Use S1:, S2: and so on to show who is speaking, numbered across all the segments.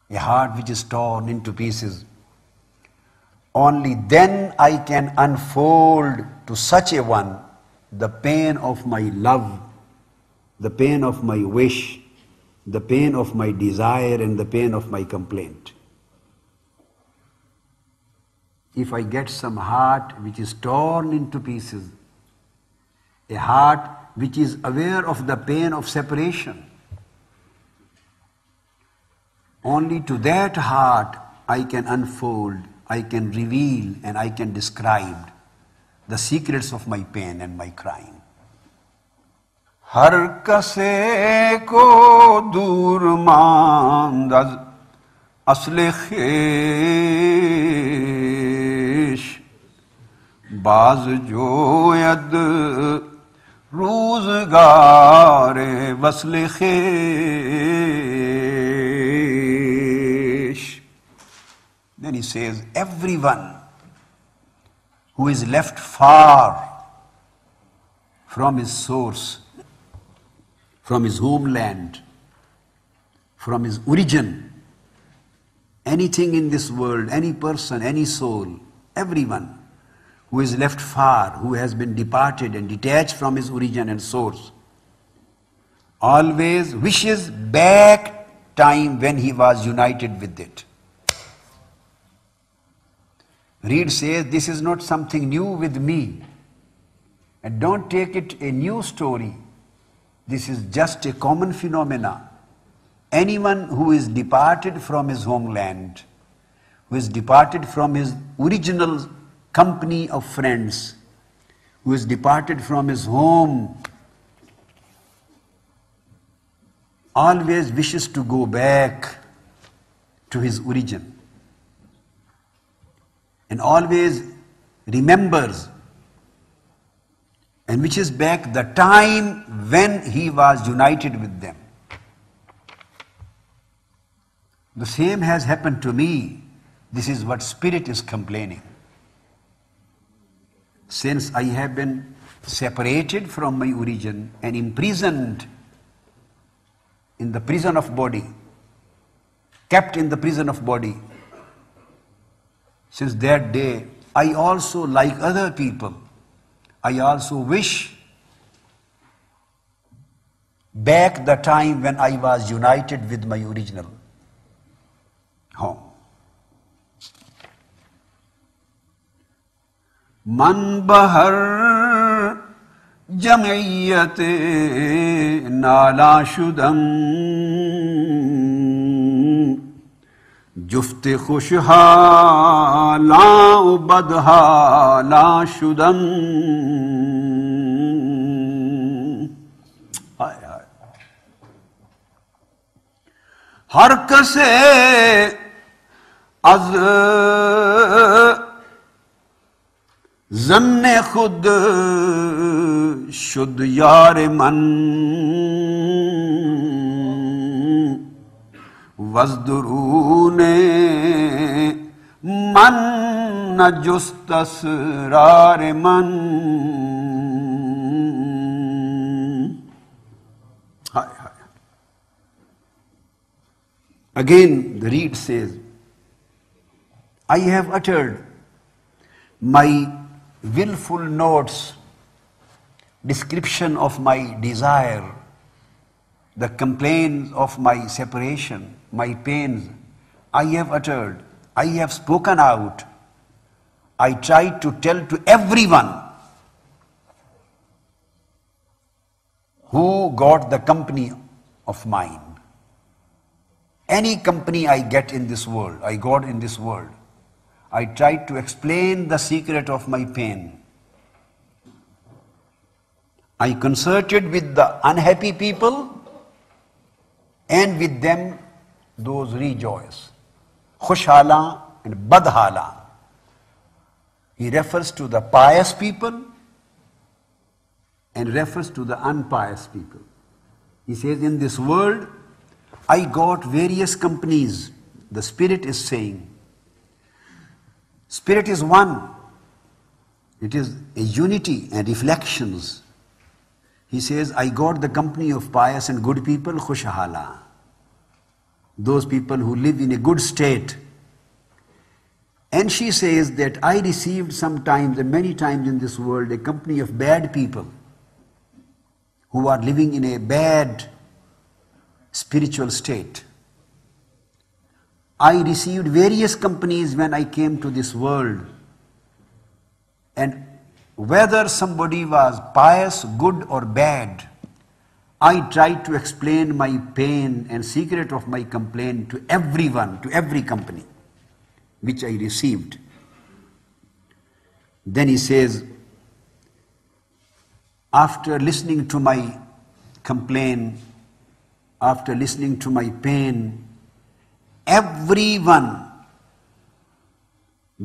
S1: a heart which is torn into pieces. Only then I can unfold to such a one the pain of my love, the pain of my wish, the pain of my desire, and the pain of my complaint. If I get some heart which is torn into pieces, a heart which is aware of the pain of separation, only to that heart I can unfold, I can reveal, and I can describe the secrets of my pain and my crying. Har kase ko dur mand az asle khish baz joyad rozgare wasle khish. Then he says, everyone who is left far from his source, from his homeland, from his origin, anything in this world, any person, any soul, everyone who is left far, who has been departed and detached from his origin and source, always wishes back time when he was united with it. Reed says, this is not something new with me, and don't take it a new story. This is just a common phenomena. Anyone who is departed from his homeland, who is departed from his original company of friends, who is departed from his home, always wishes to go back to his origin, and always remembers and wishes back the time when he was united with them. The same has happened to me. This is what spirit is complaining. Since I have been separated from my origin and imprisoned in the prison of body, kept in the prison of body, since that day, I also, like other people, I also wish back the time when I was united with my original home. Man bahar jamiyate nala shudam jufte khushhala badhala shudam. Har kase az zanne khud shud yar man vazdurune man najust asrar man. Again, the reed says, I have uttered my willful notes, description of my desire, the complaints of my separation, my pains. I have uttered, I have spoken out. I tried to tell to everyone who got the company of mine. Any company I get in this world, I got in this world, I tried to explain the secret of my pain. I concerted with the unhappy people and with them those rejoice. Khushala and badhala. He refers to the pious people and refers to the unpious people. He says, in this world, I got various companies. The Spirit is saying, Spirit is one. It is a unity and reflections. He says, I got the company of pious and good people, khushala. those people who live in a good state. And she says that I received sometimes and many times in this world a company of bad people who are living in a bad spiritual state. I received various companies when I came to this world, and whether somebody was pious, good or bad, I tried to explain my pain and secret of my complaint to everyone, to every company which I received. Then he says, after listening to my complaint, after listening to my pain, everyone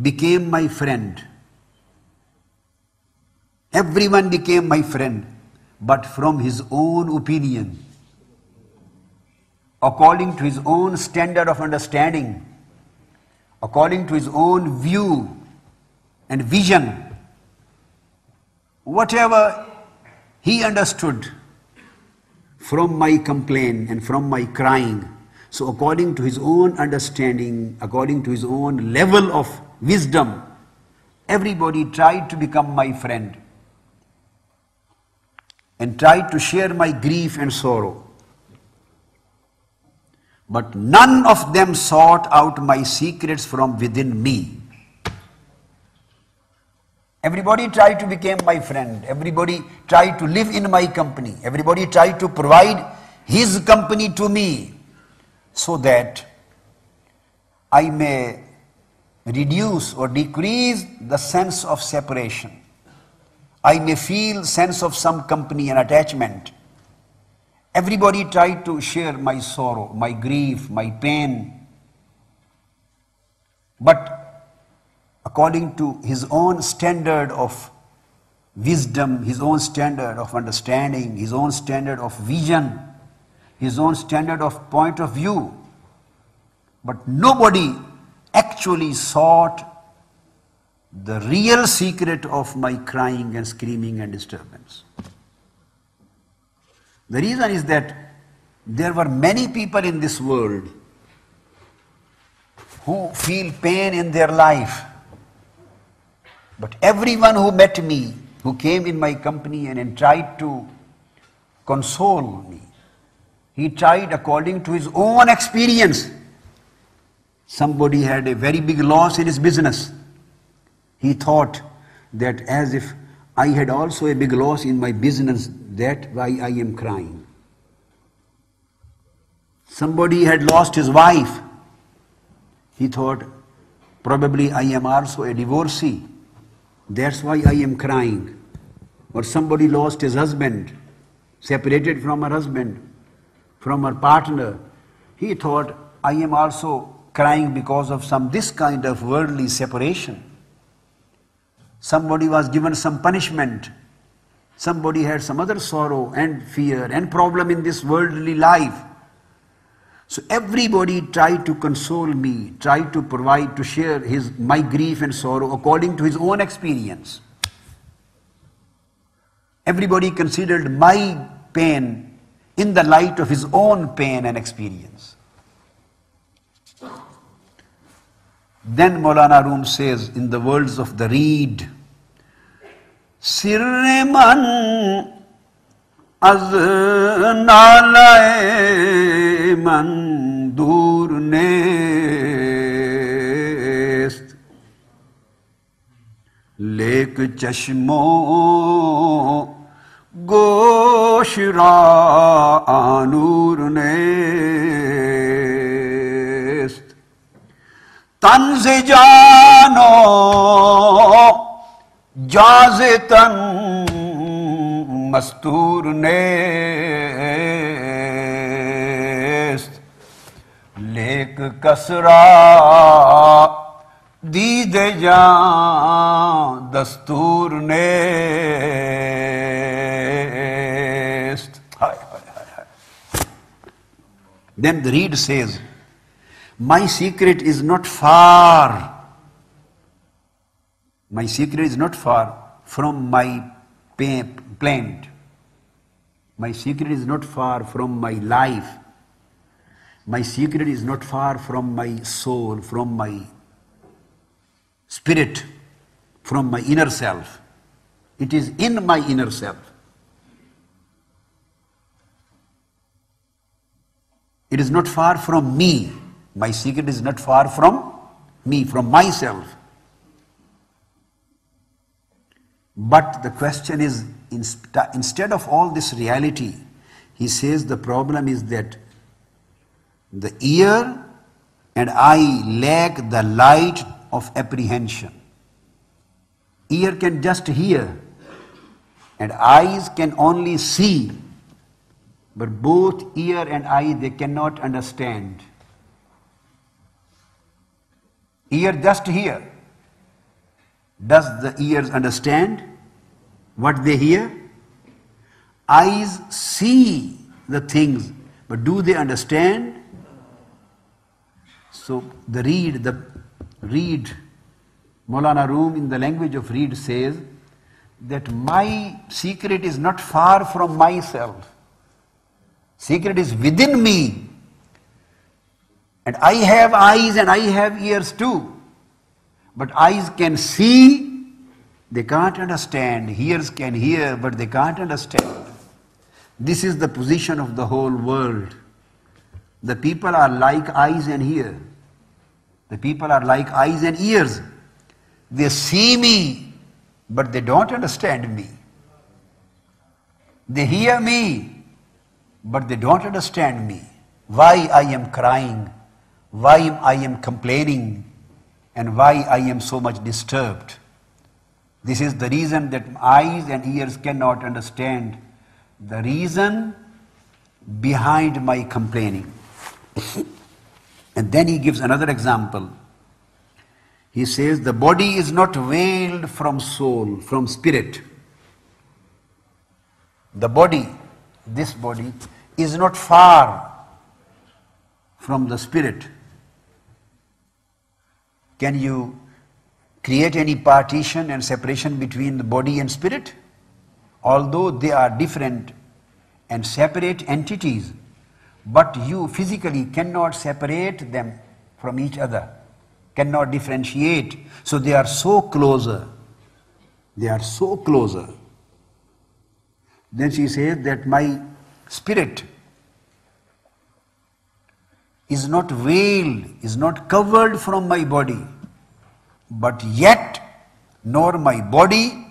S1: became my friend. Everyone became my friend, but from his own opinion, according to his own standard of understanding, according to his own view and vision, whatever he understood from my complaint and from my crying. So according to his own understanding, according to his own level of wisdom, everybody tried to become my friend and tried to share my grief and sorrow. But none of them sought out my secrets from within me. Everybody tried to become my friend. Everybody tried to live in my company. Everybody tried to provide his company to me so that I may reduce or decrease the sense of separation. I may feel sense of some company and attachment. Everybody tried to share my sorrow, my grief, my pain. But according to his own standard of wisdom, his own standard of understanding, his own standard of vision, his own standard of point of view. But nobody actually sought the real secret of my crying and screaming and disturbance. The reason is that there were many people in this world who feel pain in their life. But everyone who met me, who came in my company and tried to console me, he tried according to his own experience. Somebody had a very big loss in his business. He thought that as if I had also a big loss in my business, that's why I am crying. Somebody had lost his wife. He thought, probably I am also a divorcee. That's why I am crying. Or somebody lost his husband, separated from her husband, from her partner. He thought, I am also crying because of this kind of worldly separation. Somebody was given some punishment. Somebody had some other sorrow and fear and problem in this worldly life. So everybody tried to console me, tried to provide, to share my grief and sorrow according to his own experience. Everybody considered my pain in the light of his own pain and experience. Then Maulana Rum says in the words of the reed, Sirre man az nalae man dur nest, lek chashmo gosh ra anur nest. Tanze jano jaze tan mastur nest, lek kasra dide jaan dastur nest. Then the reed says, my secret is not far. My secret is not far from my plaint. My secret is not far from my life. My secret is not far from my soul, from my spirit, from my inner self. It is in my inner self. It is not far from me. My secret is not far from me, from myself. But the question is, instead of all this reality, he says the problem is that the ear and eye lack the light of apprehension. Ear can just hear, and eyes can only see. But both ear and eye, they cannot understand. Ear just hear. Does the ears understand what they hear? Eyes see the things, but do they understand? So the reed, Maulana Rumi in the language of reed says that my secret is not far from myself. Secret is within me. And I have eyes and I have ears too. But eyes can see, they can't understand. Ears can hear, but they can't understand. This is the position of the whole world. The people are like eyes and ears. The people are like eyes and ears. They see me, but they don't understand me. They hear me, but they don't understand me. Why I am crying, why I am complaining, and why I am so much disturbed. This is the reason that eyes and ears cannot understand the reason behind my complaining. And then he gives another example. He says the body is not veiled from soul, from spirit. The body, this body, is not far from the spirit. Can you create any partition and separation between the body and spirit? Although they are different and separate entities, but you physically cannot separate them from each other, cannot differentiate. So they are so closer. They are so closer. Then she says that my spirit is not veiled, is not covered from my body, but yet nor my body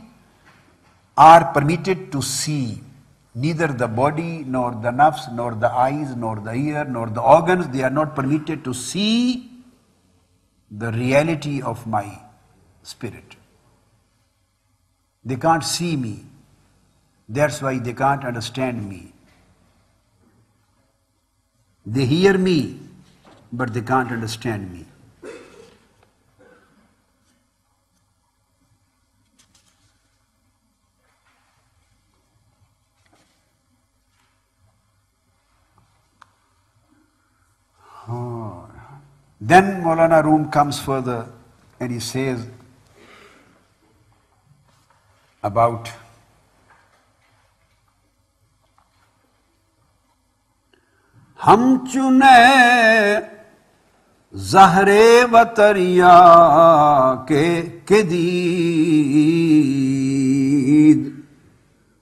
S1: are permitted to see. Neither the body, nor the nafs, nor the eyes, nor the ear, nor the organs, they are not permitted to see the reality of my spirit. They can't see me. That's why they can't understand me. They hear me, but they can't understand me. Then Maulana Rumi comes further and he says about Hum chune zahre watariya ke deed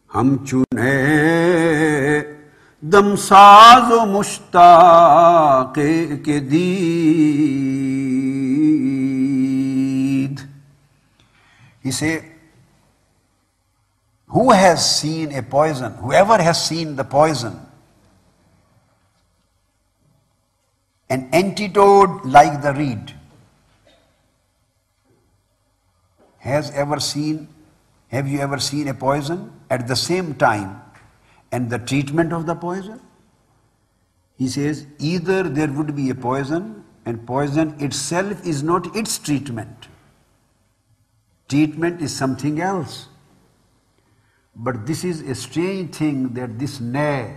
S1: Hum chune damsaz o mushtaq ke deed. He say, who has seen a poison? Whoever has seen the poison, an antidote like the reed, have you ever seen a poison at the same time and the treatment of the poison? He says either there would be a poison and poison itself is not its treatment. Treatment is something else. But this is a strange thing that this neigh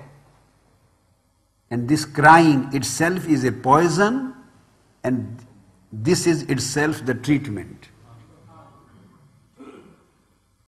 S1: and this crying itself is a poison and this is itself the treatment.